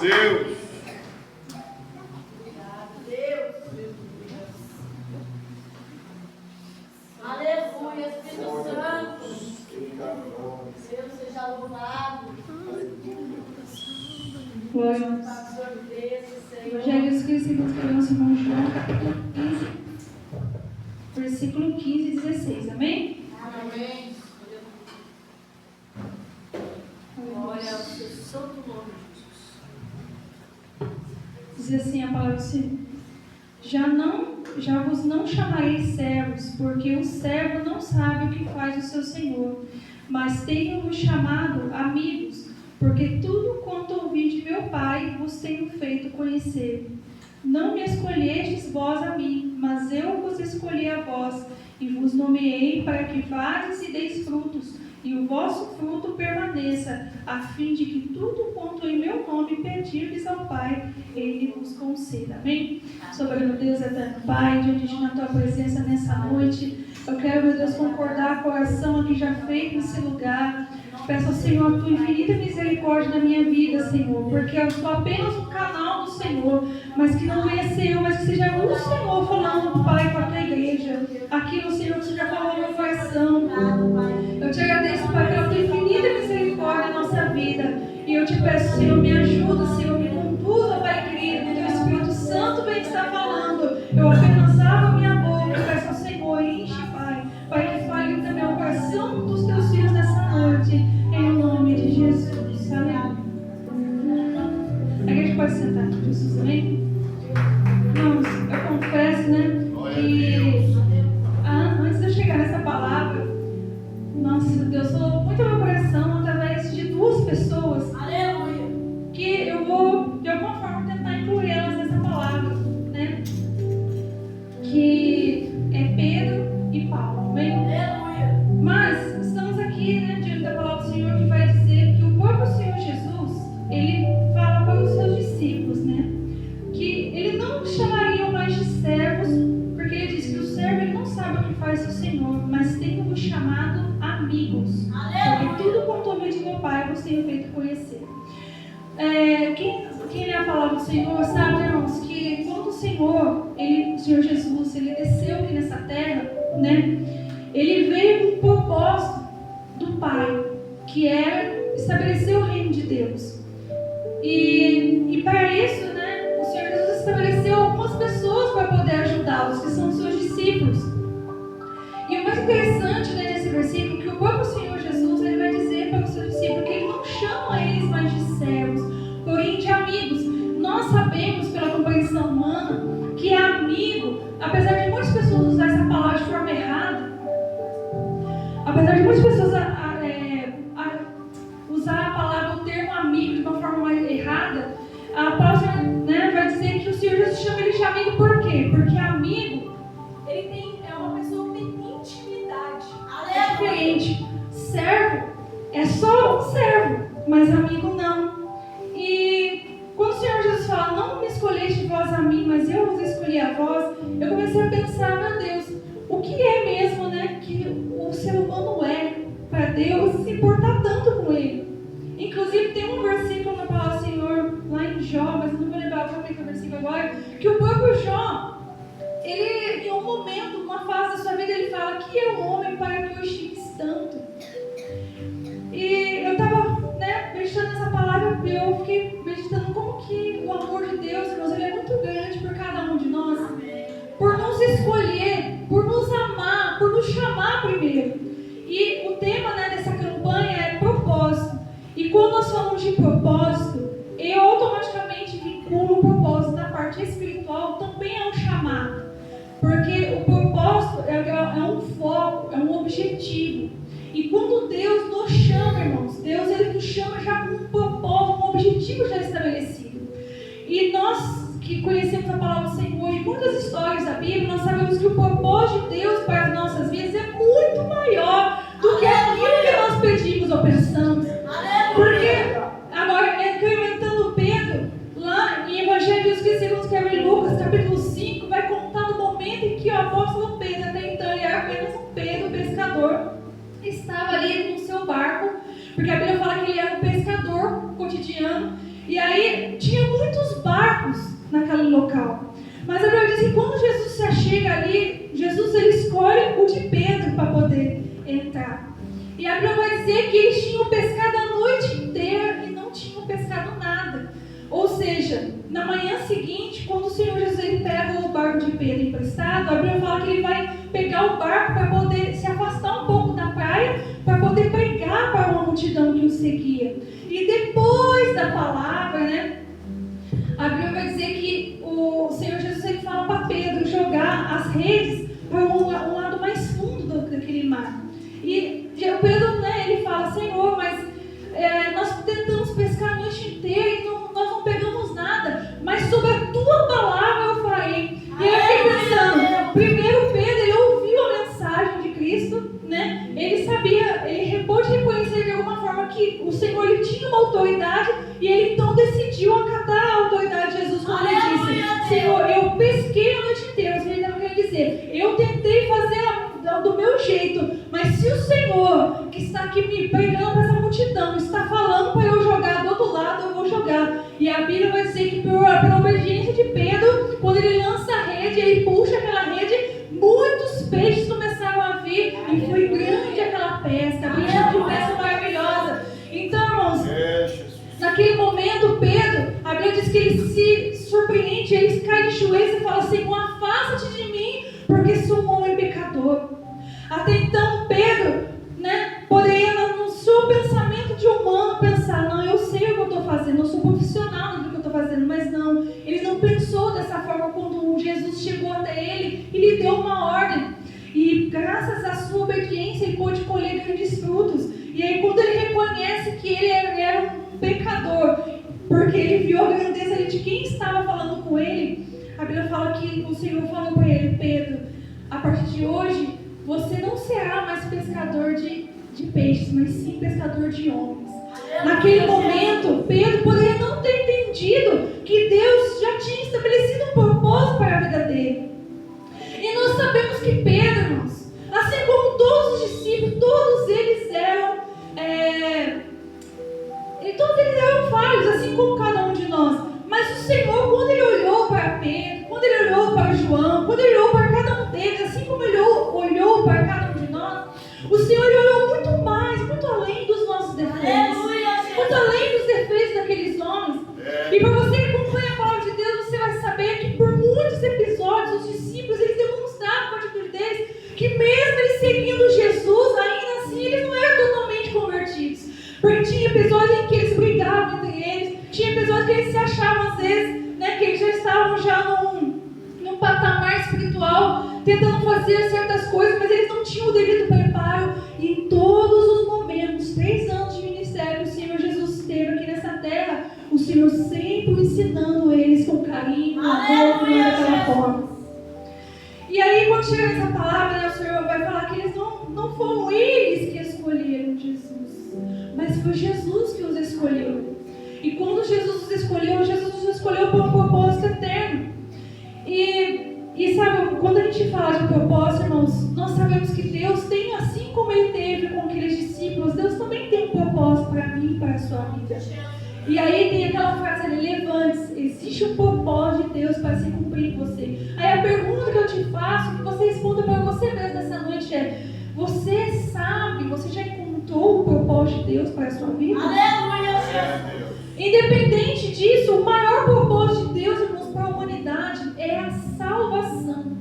Deus. Aleluia, Espírito Santo. Deus seja louvado. Glória a Deus. Evangelho escrito segundo o nosso irmão João, capítulo 15, versículo 15 e 16. Amém? Amém. Glória ao seu santo nome, Jesus. Diz assim a palavra do Senhor: Já vos não chamarei servos, porque o servo não sabe o que faz o seu senhor, mas tenho-vos chamado amigos, porque tudo quanto ouvi de meu Pai vos tenho feito conhecer. Não me escolhestes vós a mim, mas eu vos escolhi a vós, e vos nomeei para que vades e deis frutos, e o vosso fruto permaneça, a fim de que tudo quanto em meu nome pedirdes ao Pai, Ele vos conceda. Amém? Soberano Deus, eterno Pai, diante de na tua presença nessa noite, eu quero, meu Deus, concordar com a oração aqui já feita nesse lugar. Peço ao Senhor a tua infinita misericórdia na minha vida, Senhor, porque eu sou apenas um canal do Senhor, mas que não venha ser eu, mas que seja o Senhor falando, Pai, com a tua igreja. Aquilo, Senhor, que você já falou no meu coração. Eu te agradeço, Pai, pela tua infinita misericórdia na nossa vida. E eu te peço, Senhor, me ajuda, Senhor, me conduza, Pai querido, que o teu Espírito Santo vem estar falando. Eu apenas abro a minha boca e peço ao Senhor, enche, Pai, Pai, que fale também o coração dos teus filhos nessa noite, em nome de Jesus. Amém. A igreja pode sentar aqui, Jesus, amém? Irmãos, eu confesso, né, que antes de eu chegar nessa palavra, nossa, Deus falou muito ao meu coração através de duas pessoas. Aleluia. Que eu vou, de alguma forma, tentar incluir elas nessa palavra, né? Que é Pedro e Paulo, amém? Aleluia. Mas estamos aqui, né, diante da palavra do Senhor, que vai dizer que o próprio Senhor Jesus, Ele fala para os seus discípulos, né? Que Ele não chamaria mais de servos, porque Ele diz que o servo ele não sabe o que faz o Senhor, mas tenho-vos chamado amigos. Porque tudo quanto ouvi de meu Pai vos tenho feito conhecer. Quem lê a palavra do Senhor sabe, irmãos, que quando o Senhor Jesus, Ele desceu aqui nessa terra, né? Ele veio com o propósito do Pai, que era estabelecer o reino de Deus. E para isso, né, o Senhor Jesus estabeleceu algumas pessoas para poder ajudá-los, que são os seus discípulos. E o mais interessante, né, nesse versículo, que o próprio Senhor Jesus ele vai dizer para os seus discípulos que Ele não chama eles mais de servos, porém de amigos. Nós sabemos, pela compreensão humana, que amigo, apesar de muitas pessoas usar essa palavra de forma errada, apesar de muitas pessoas usar a palavra, o termo amigo de uma forma errada, a palavra, né, vai dizer que o Senhor Jesus chama ele de amigo por quê? Porque amigo, é uma pessoa que tem intimidade. É diferente. Servo é só um servo, mas amigo não. E quando o Senhor Jesus fala, não me escolheste vós a mim, mas eu vos escolhi a vós, eu comecei a pensar, meu Deus, o que é mesmo, né, que o ser humano é para Deus se importar tanto com Ele? Inclusive tem um versículo na palavra do Senhor, lá em Jó, mas eu não vou lembrar o versículo agora, que o próprio Jó, ele, em um momento, uma fase da sua vida, ele fala, que é um homem para que eu estimes tanto? E eu estava, né, meditando nessa palavra, e eu fiquei meditando como que o amor de Deus, irmãos, ele é muito grande por cada um de nós. Por nos escolher, por nos amar, por nos chamar primeiro. E o tema, né, dessa campanha é propósito. E quando nós falamos de propósito, eu automaticamente vinculo o propósito na parte espiritual, também é um chamado. Porque o propósito é um foco, é um objetivo. E quando Deus nos chama, irmãos, Deus ele nos chama já com um propósito, um objetivo já estabelecido. E nós que conhecemos a palavra do Senhor e muitas histórias da Bíblia, nós sabemos que o propósito de Deus para as nossas vidas é muito maior do que aquilo que nós pedimos ou pensamos. Porque, agora, incrementando Pedro, lá em Evangelho segundo escreve em Lucas, capítulo 5, vai contar no momento em que o apóstolo Pedro, até então ele era apenas um Pedro, pescador, estava ali no seu barco, porque a Bíblia fala que ele era um pescador cotidiano, e aí tinha naquele local. Mas a Bíblia diz que quando Jesus se achega ali, Jesus ele escolhe o de Pedro para poder entrar. E a Bíblia vai dizer que eles tinham pescado a noite inteira e não tinham pescado nada. Ou seja, na manhã seguinte, quando o Senhor Jesus ele pega o barco de Pedro emprestado, a Bíblia fala que ele vai pegar o barco para poder se afastar um pouco da praia, para poder pregar para uma multidão que o seguia. E depois da palavra, né, a Bíblia vai dizer que o Senhor Jesus ele fala para Pedro jogar as redes para um lado mais fundo daquele mar. E o Pedro, né, ele fala: Senhor, mas nós tentamos pescar a noite inteira e nós não pegamos nada, mas sobre a tua palavra eu farei. E eu fiquei pensando, primeiro Pedro, ele ouviu a mensagem de Cristo, né? Ele sabia, ele pôde reconhecer de alguma forma que o Senhor ele tinha uma autoridade, e ele então decidiu acatar a autoridade de Jesus quando ele disse: Senhor, eu pesquei a noite inteira. Ele estava querendo dizer: eu tentei fazer do meu jeito, mas se o Senhor que está aqui me pregando para essa multidão está falando para eu jogar do outro lado, eu vou jogar. E a Bíblia vai dizer que pela obediência de Pedro, quando ele lança a rede, ele puxa aquela rede, muitos peixes começaram a vir e foi grande aquela pesca, de pesca maravilhosa. Então, irmãos, naquele momento Pedro, a Bíblia diz que ele se surpreende, ele cai de joelhos e fala: Senhor, afasta-te de mim, porque sou um homem pecador. Até então Pedro, né, poderia no seu pensamento de humano pensar: não, eu sei o que eu estou fazendo, eu sou profissional do que eu estou fazendo. Mas não, ele não pensou dessa forma quando Jesus chegou até ele e lhe deu uma ordem. E graças à sua obediência ele pôde colher grandes frutos. E aí quando ele reconhece que ele era um pecador, porque ele viu a grandeza de quem estava falando com ele, a Bíblia fala que o Senhor falou para ele: Pedro, a partir de hoje você não será mais pescador de peixes, mas sim pescador de homens. Naquele momento, Pedro poderia não ter entendido que Deus já tinha estabelecido um propósito para a vida dele. E nós sabemos que Pedro, irmãos, assim como todos os discípulos, todos eles eram falhos, assim como cada um de nós. Mas o Senhor, quando Ele olhou para Pedro, quando Ele olhou para João, quando Ele olhou para cada um deles, assim como Ele olhou para cada um de nós, o Senhor olhou muito mais, muito além dos nossos defeitos, muito além dos defeitos daqueles homens. E para você que acompanha a palavra de Deus, você vai saber que por muitos episódios, os discípulos, eles demonstraram com a atitude deles, que mesmo eles seguindo Jesus, ainda assim eles não eram totalmente convertidos. Porque tinha episódios em que eles brigavam entre eles, tinha episódios que eles se achavam às vezes, né, que eles já estavam num patamar espiritual, tentando fazer certas coisas, mas eles não tinham o devido preparo. E em todos os momentos, 3 anos de ministério que o Senhor Jesus esteve aqui nessa terra, o Senhor sempre ensinando eles com carinho, amor, daquela forma. E aí quando chega nessa palavra, né, o Senhor vai falar que eles não foram eles que escolheram Jesus, mas foi Jesus que os escolheu. E quando Jesus os escolheu por um propósito eterno. E sabe, quando a gente fala de propósito, irmãos, nós sabemos que Deus tem, assim como Ele teve com aqueles discípulos, Deus também tem um propósito para mim e para a sua vida. E aí tem aquela frase ali: levante-se, existe um propósito de Deus para se cumprir em você. Aí a pergunta que eu te faço, que você responda para você mesmo nessa noite é: você sabe, você já encontrou o propósito de Deus para a sua vida? Aleluia! Independente disso, o maior propósito de Deus, irmãos, para a humanidade é a salvação.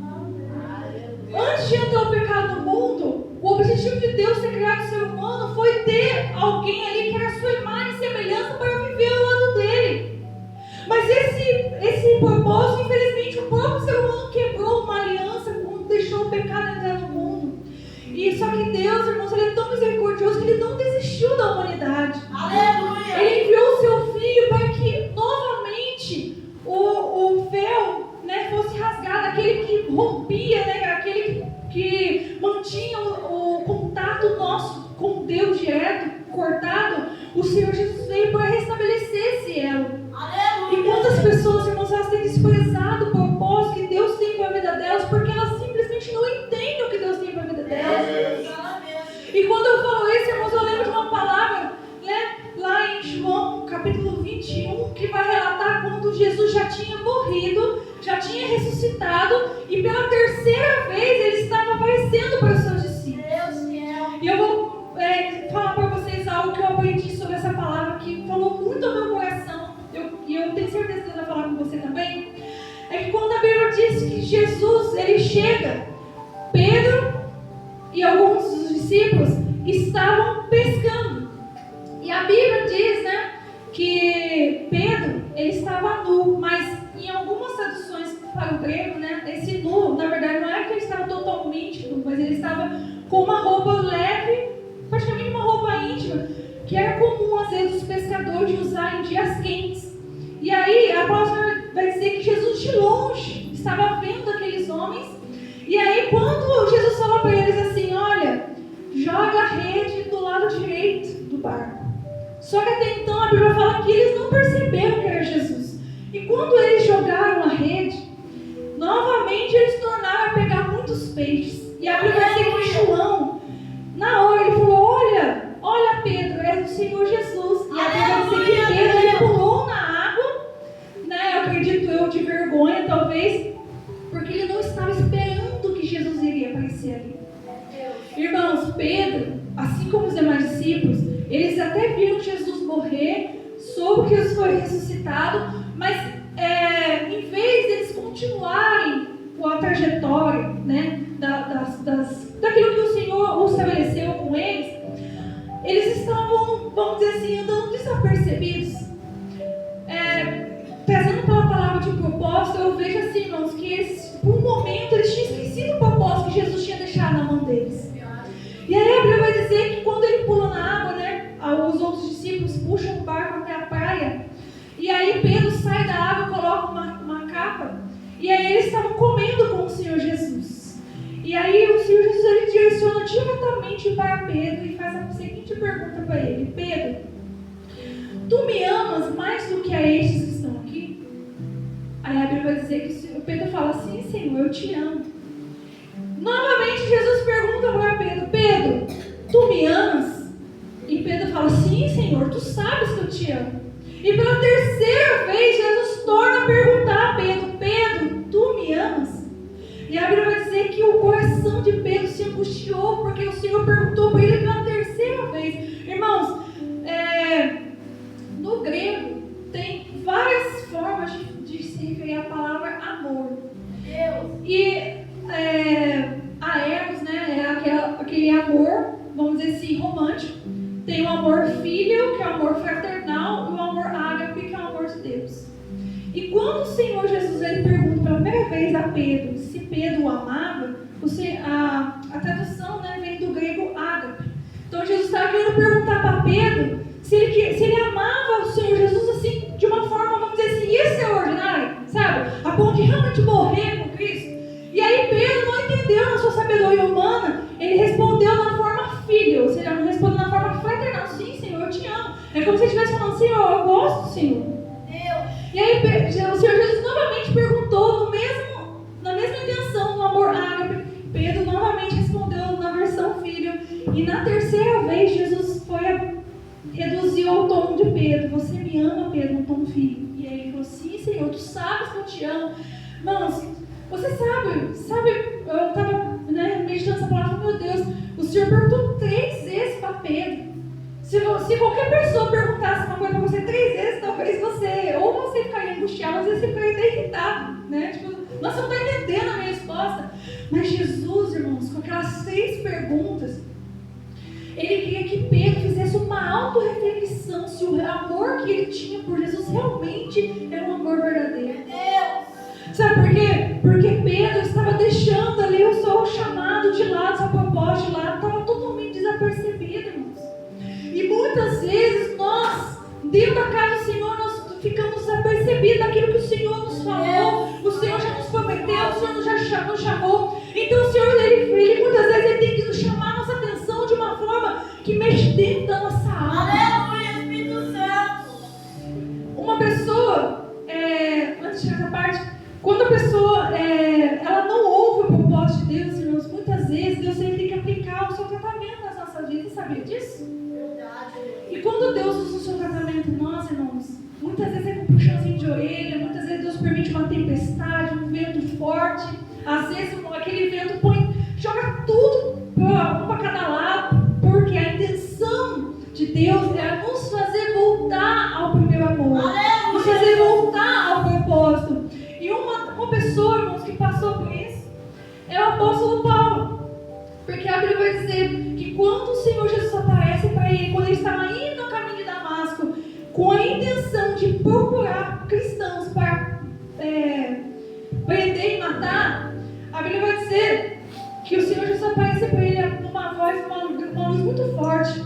Antes de entrar o pecado no mundo, o objetivo de Deus ter criado o ser humano foi ter alguém ali que era a sua imagem e semelhança para viver ao lado dele. Mas esse propósito, infelizmente, o próprio ser humano quebrou uma aliança quando deixou o pecado entrar no mundo. E só que Deus, irmãos, Ele é tão misericordioso que Ele não desistiu da humanidade. Aleluia! Ele enviou o seu Filho para que novamente o véu, né, fosse rasgado, aquele que rompia, né, aquele que mantinha o contato nosso com Deus direto, cortado, Jesus já tinha morrido, já tinha ressuscitado e pela terceira vez ele estava aparecendo para os seus discípulos. E eu vou falar para vocês algo que eu aprendi sobre essa palavra que falou muito ao meu coração, e eu tenho certeza que eu vou falar com você também. É que quando a Bíblia diz que Jesus ele chega, Pedro e alguns dos discípulos estavam pescando. E a Bíblia diz, né, que Pedro ele estava nu, mas em algumas traduções para o grego, né, esse nu, na verdade, não é que ele estava totalmente nu, mas ele estava com uma roupa leve, praticamente uma roupa íntima, que era comum às vezes os pescadores de usar em dias quentes. E aí a palavra vai dizer que Jesus de longe estava vendo aqueles homens. E aí quando Jesus falou para eles assim, olha, joga a rede do lado direito do barco. Só que até então a Bíblia fala que eles não perceberam que era Jesus. E quando eles jogaram a rede, novamente eles tornaram a pegar muitos peixes. E a Bíblia vai dizer que João, na hora, ele falou, olha Pedro, é o Senhor Jesus. E a Bíblia vai dizer que Pedro ele pulou na água, né? Eu acredito eu de vergonha talvez, porque ele não estava esperando que Jesus iria aparecer ali. Irmãos, Pedro, assim como os demais discípulos, eles até viram Jesus morrer, soube que Jesus foi ressuscitado, mas em vez deles continuarem com a trajetória, né, daquilo que o Senhor estabeleceu com eles, eles estavam, vamos dizer assim, andando desapercebidos. Trazendo pela palavra de propósito, eu vejo assim, irmãos, que eles, por um momento, eles tinham esquecido o propósito que Jesus tinha deixado na mão deles. E aí a Bíblia vai dizer que quando ele pula na água, né, os outros discípulos puxam o barco até a praia, e aí Pedro sai da água, coloca uma capa, e aí eles estavam comendo com o Senhor Jesus. E aí o Senhor Jesus ele direciona diretamente para Pedro e faz a seguinte pergunta para ele: Pedro, tu me amas mais do que a estes que estão aqui? Aí a Bíblia vai dizer que o Pedro fala, sim, Senhor, eu te amo. Novamente Jesus pergunta para Pedro: Pedro, tu me amas? E Pedro fala, sim, Senhor, tu sabes que eu te amo. E pela terceira vez Jesus torna a perguntar a Pedro: Pedro, tu me amas? E a Bíblia vai dizer que o coração de Pedro se angustiou, porque o Senhor perguntou para ele pela terceira vez. Irmãos, no grego tem várias formas de se referir à palavra amor. E aeros, né, é aquele amor, vamos dizer assim, romântico. Tem o amor filho, que é o amor fraternal, e o amor ágape, que é o amor de Deus. E quando o Senhor Jesus ele pergunta pela primeira vez a Pedro se Pedro o amava, a tradução, né, vem do grego ágape. Então Jesus estava querendo perguntar para Pedro se ele amava o Senhor Jesus assim, de uma forma, vamos dizer assim, extraordinária, sabe? A ponto de realmente morrer por Cristo. E aí Pedro não entendeu na sua sabedoria humana, ele respondeu na forma filho, ou seja, não respondeu na forma fraternal. Sim, Senhor, eu te amo. É como se ele estivesse falando, Senhor, eu gosto do Senhor. E aí o Senhor Jesus novamente perguntou na mesma intenção, no amor ágape. Pedro novamente respondeu na versão filho. E na terceira vez Jesus reduziu ao tom de Pedro: você me ama, Pedro, no tom filho. E aí ele falou, sim, Senhor, tu sabes que eu te amo. Irmãos, você sabe, eu estava meditando essa palavra, meu Deus, o Senhor perguntou 3 vezes para Pedro. Se qualquer pessoa perguntasse uma coisa para você 3 vezes, talvez você ficaria angustiado, às vezes você ficaria até irritado, né? Tipo, nossa, não está entendendo a minha resposta. Mas Jesus, irmãos, com aquelas 3 perguntas, ele queria que Pedro fizesse uma autorreflexão se o amor que ele tinha por Jesus realmente era um amor verdadeiro. Sabe por quê? Porque Pedro estava deixando ali o seu chamado de lado, seu propósito de lado, estava totalmente desapercebido, irmãos. E muitas vezes nós, dentro da casa do Senhor, nós ficamos desapercebidos daquilo que o Senhor nos falou, o Senhor já nos prometeu, o Senhor já nos chamou. Então o Senhor, ele muitas vezes ele tem que nos chamar a nossa atenção de uma forma que mexe dentro da nossa alma. Aleluia, Espírito Santo. Uma pessoa, antes de chegar essa parte, quando a pessoa ela não ouve o propósito de Deus, irmãos, muitas vezes Deus ele tem que aplicar o seu tratamento nas nossas vidas. Você sabia disso? Verdade. E quando Deus usa o seu tratamento em nós, irmãos, muitas vezes é com um puxãozinho de orelha, muitas vezes uma tempestade, um vento forte. Às vezes aquele vento joga tudo um para cada lado, porque a intenção de Deus é nos fazer voltar ao primeiro amor, nos fazer voltar ao propósito. E uma pessoa, irmãos, que passou por isso é o apóstolo Paulo, porque a Bíblia vai dizer que quando o Senhor Jesus aparece para ele, quando ele estava indo no caminho de Damasco, com a intenção de procurar cristãos para prender e matar, a Bíblia vai dizer que o Senhor Jesus aparece para ele numa voz, uma luz muito forte,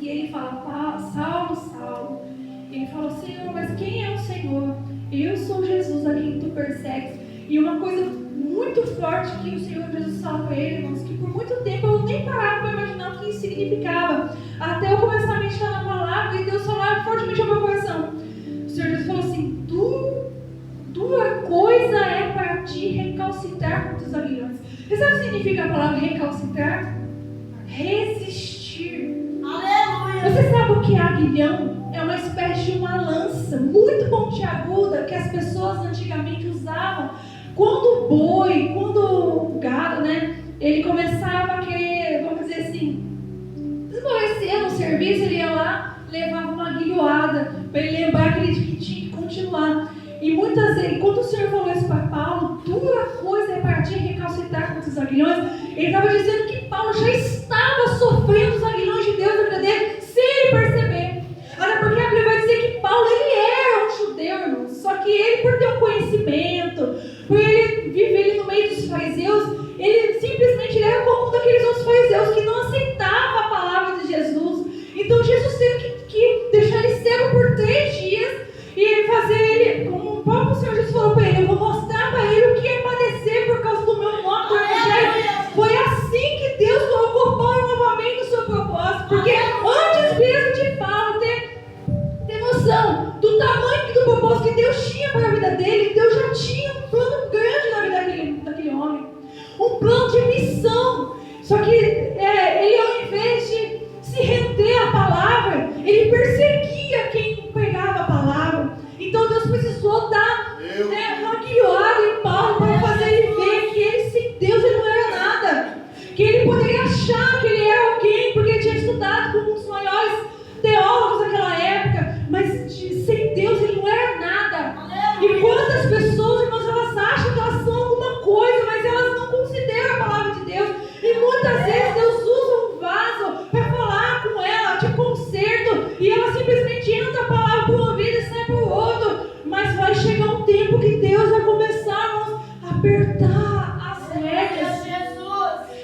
e ele fala: Saulo, Saulo. Ele fala: Senhor, mas quem é o Senhor? Eu sou Jesus a quem tu persegues. E uma coisa muito forte que o Senhor Jesus fala para ele, irmãos, que por muito tempo eu nem parava para imaginar o que isso significava, até eu começar a meditar na palavra e Deus falava fortemente ao meu coração. O Senhor Jesus falou assim: dura coisa é para ti recalcitrar contra os aguilhões. Você sabe o que significa a palavra recalcitrar? Resistir. Aleluia. Você sabe o que é aguilhão? É uma espécie de uma lança muito pontiaguda que as pessoas antigamente usavam quando o boi, quando o gado, né, ele começava a querer, vamos dizer assim, esmorecer no serviço, ele ia lá, levava uma aguilhoada para ele lembrar que ele tinha que continuar. E muitas vezes, quando o Senhor falou isso para Paulo, dura coisa é para ti recalcitrar contra os aguilhões, ele estava dizendo que Paulo já estava sofrendo os aguilhões de Deus na vida dele, sem ele perceber. Até porque a Bíblia vai dizer que Paulo, ele era um judeu, irmãos, só que ele, por ter um conhecimento, por ele viver ali no meio dos fariseus, ele simplesmente era como um daqueles outros fariseus que não aceitava a palavra de Jesus. Então Jesus teve que deixar ele cego por 3 dias e fazer ele, como o próprio Senhor Jesus falou para ele: eu vou mostrar para ele o que é padecer por causa do meu nome, do Evangelho. Foi assim que Deus colocou Paulo novamente no seu propósito, porque antes mesmo de Paulo ter noção do tamanho do propósito que Deus tinha para a vida dele, Deus já tinha um plano grande na vida daquele homem, um plano de missão. Só que ele, ao invés de se render à palavra, ele perseguia quem pregava a palavra. Então Deus precisou dar uma guilhoada em Paulo para fazer ele ver que ele, sem Deus, ele não era nada, que ele poderia achar que ele era alguém porque ele tinha estudado com um dos maiores teólogos daquela época, mas sem Deus ele não era nada. E quantas pessoas, irmãos, elas acham que elas são alguma coisa, mas elas não consideram a palavra de Deus. E muitas vezes Deus usa um vaso para falar com ela de conserto, e ela simplesmente entra a palavra por um ouvido e sai por outro. Mas vai chegar um tempo que Deus vai começar a apertar as rédeas.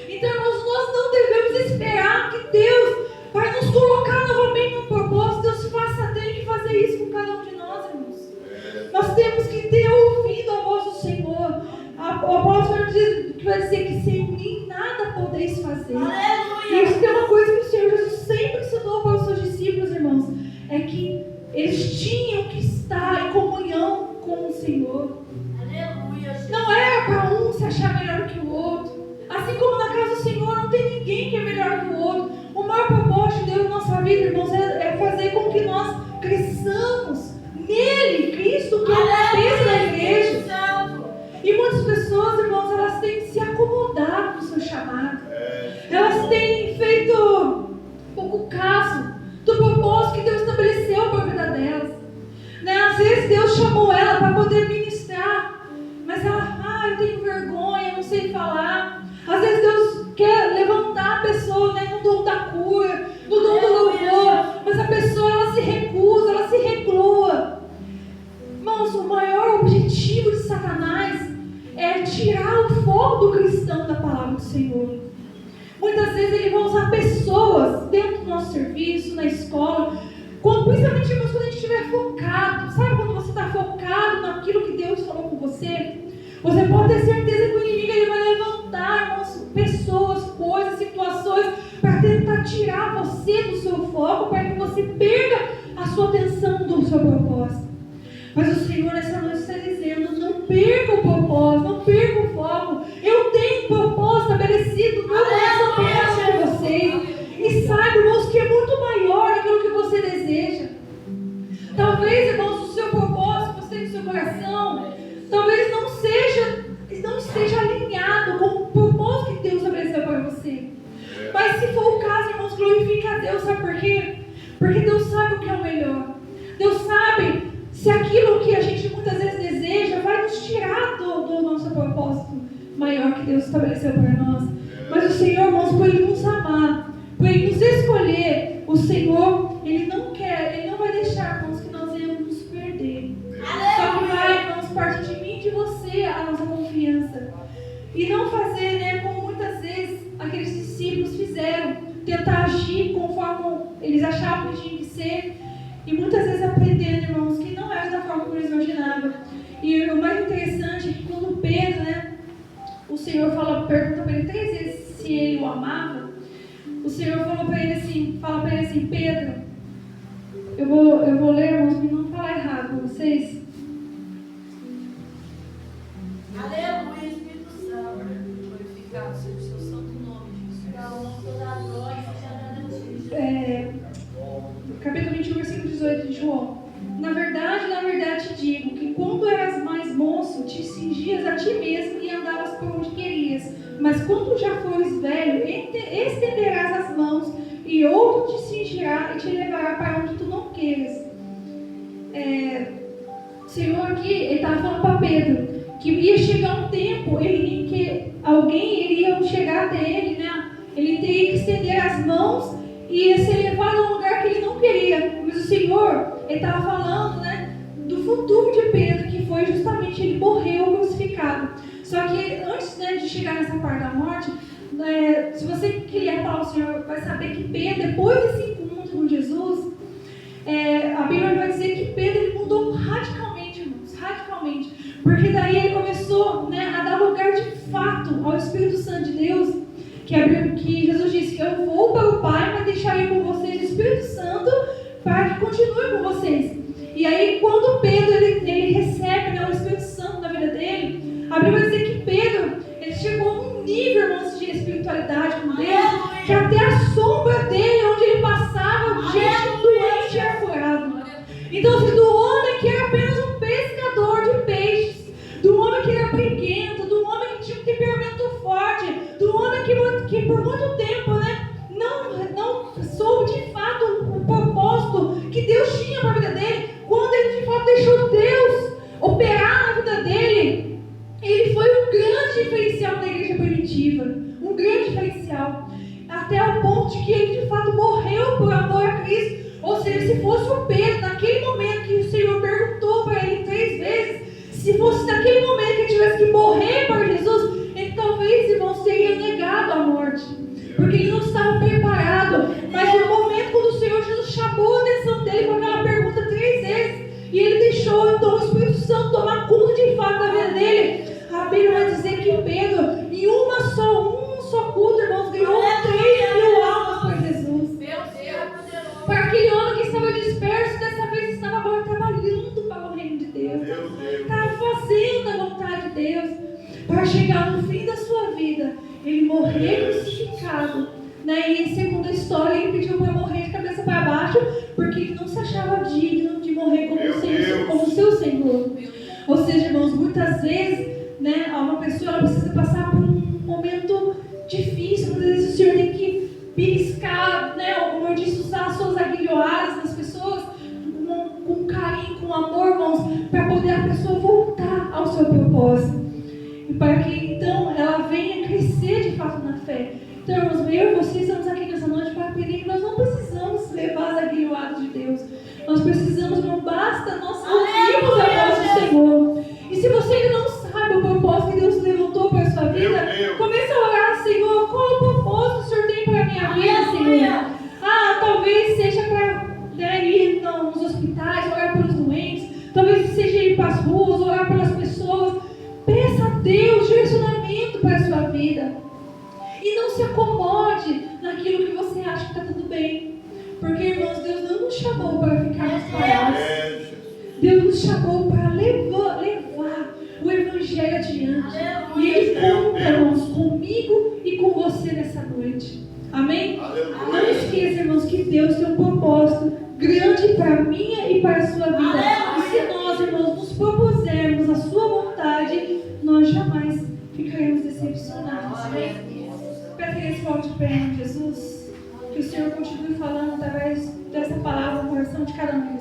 Então, irmãos, nós não devemos esperar que Deus vai nos colocar novamente no propósito. Deus tem que fazer isso com cada um de nós, irmãos. Nós temos que ter ouvido a voz do Senhor. O apóstolo vai dizer que sem mim nada podeis fazer. E isso é uma coisa que o Senhor Jesus sempre ensinou para os seus discípulos, irmãos, é que eles tinham que estar em comunhão com o Senhor. Não era para um se achar melhor que o outro. Assim como na casa do Senhor não tem ninguém que é melhor que o outro. O maior propósito de Deus na nossa vida, irmãos, é fazer com que nós cresçamos nele, Cristo, que é a cabeça da igreja. E muitas pessoas, irmãos, elas têm se acomodado no seu chamado. Elas têm feito pouco caso do propósito que Deus estabeleceu para a vida delas. Às vezes Deus chamou ela para poder ministrar, mas ela, eu tenho vergonha, não sei falar. Às vezes Deus quer levantar a pessoa, no dom da cura, no dom do louvor, mas a pessoa, ela se recusa, ela se reclua. Irmãos, o maior objetivo de Satanás é tirar o foco do cristão da palavra do Senhor. Muitas vezes ele vai usar pessoas dentro do nosso serviço, na escola, principalmente, irmãos, quando a gente estiver focado. Sabe quando você está focado naquilo que Deus falou com você? Você pode ter certeza que o inimigo ele vai levantar, irmãos, pessoas, coisas, situações para tentar tirar você do seu foco, para que você perca a sua atenção do seu propósito. Mas o Senhor nessa noite está dizendo: não perca o propósito, não perca o foco. Eu tenho um propósito estabelecido no meu coração para vocês. E saiba, irmãos, que é muito maior aquilo que você deseja. Talvez, irmãos, o seu propósito que você tem no seu coração, aquilo que a gente muitas vezes deseja vai nos tirar do nosso propósito maior que Deus estabeleceu para nós. Mas o Senhor, irmãos, por Ele nos amar, por Ele nos escolher, o Senhor, Ele não vai deixar, irmãos, que nós venhamos nos perder. Só que vai, irmãos, partir de mim e de você a nossa confiança. E não fazer, né, como muitas vezes aqueles discípulos fizeram, tentar agir conforme eles achavam que tinha que ser, e muitas vezes aprendendo, irmãos, que não era da forma como eles imaginavam. E o mais interessante é que quando Pedro, né, o Senhor pergunta para ele 3 vezes se ele o amava, o Senhor fala para ele assim, Pedro, eu vou ler, irmãos, para não falar errado para vocês. Aleluia, Espírito Santo. Glorificado seja o seu santo nome, Jesus. Toda a glória seja dada a ti. Capítulo 21, versículo 18 de João. Na verdade te digo que quando eras mais moço, te cingias a ti mesmo e andavas por onde querias. Mas quando já fores velho, estenderás as mãos e outro te cingirá e te levará para onde tu não queiras. O Senhor aqui, ele estava falando para Pedro que ia chegar um tempo em que alguém iria chegar até ele, né? Ele teria que estender as mãos e ia ser levado a um lugar que ele não queria. Mas o Senhor, ele estava falando, né, do futuro de Pedro, que foi justamente ele morreu crucificado. Só que antes, né, de chegar nessa parte da morte, se você quiser falar, o Senhor vai saber que Pedro, depois desse encontro com Jesus, a Bíblia vai dizer que Pedro ele mudou radicalmente, irmãos, radicalmente. Porque daí ele começou, né, a dar lugar de fato ao Espírito Santo de Deus, que Jesus disse que eu vou para o Pai, mas deixarei com vocês o Espírito Santo para que continue com vocês. E aí quando Pedro ele recebe, né, o Espírito Santo na vida dele, a Bíblia vai dizer que Pedro ele chegou num nível, irmãos, de espiritualidade com Deus, que até a sombra dele, onde ele passava, gente doente era curado. Então, assim, do homem que era apenas um pescador de peixes, do homem que era preguento, do homem que tinha um temperamento forte, do homem que por muito tempo, né, não soube de fato o propósito que Deus tinha para a vida dele, quando ele de fato deixou Deus operar na vida dele, ele foi um grande diferencial da igreja primitiva, um grande diferencial, até o ponto de que ele de fato morreu por amor a Cristo. Ou seja, se fosse o Pedro, naquele momento que o Senhor perguntou para ele 3 vezes, se fosse naquele momento que ele tivesse que morrer para Jesus, ele talvez, irmão, seria negado à morte, porque ele não estava preparado. Mas no momento quando o Senhor Jesus chamou a atenção dele com aquela pergunta 3 vezes, e ele deixou então o Espírito Santo tomar conta de fato da vida dele, a Bíblia vai dizer que Pedro, em um só culto, irmãos, ganhou 3.000 almas para Jesus. Meu Deus. Para aquele homem que estava disperso, dessa vez estava agora trabalhando para o reino de Deus. Estava fazendo a vontade de Deus. Para chegar no fim da sua vida, ele morrer crucificado. Né? E segundo a história, ele pediu para morrer de cabeça para baixo, porque ele não se achava digno de morrer como seu Senhor. Ou seja, irmãos, muitas vezes, né, uma pessoa ela precisa passar por um momento difícil. Muitas vezes o Senhor tem que beliscar, né, como eu disse, usar as suas aguilhoadas nas pessoas com carinho, com amor, irmãos, para poder a pessoa voltar ao seu propósito e para que então ela venha crescer de fato na fé. Então, irmãos, eu e vocês estamos aqui nessa noite para aprender que nós não precisamos levar as aguilhoadas de Deus. Nós precisamos, não basta nós ouvirmos a voz do Senhor. E se você ainda não sabe o propósito que Deus levantou para a sua vida, comece a orar, Senhor, qual é o propósito que o Senhor tem para a minha vida, Senhor? Talvez seja para ir nos hospitais, orar pelos doentes, talvez seja ir para as ruas, orar pelas pessoas. Peça a Deus direcionamento para a sua vida. E não se acomode naquilo que você acha que está tudo bem. Porque, irmãos, Deus não nos chamou para ficarmos parados. Deus nos chamou para levar o Evangelho adiante. E Ele conta, irmãos, comigo e com você nessa noite. Amém? Não esqueça, irmãos, que Deus tem um propósito grande para a minha e para a sua vida. E se nós, irmãos, nos propusermos a sua vontade, nós jamais ficaremos decepcionados. Amém? Para que esse pau de pé em Jesus, que o Senhor continue falando através dessa palavra no coração de cada um.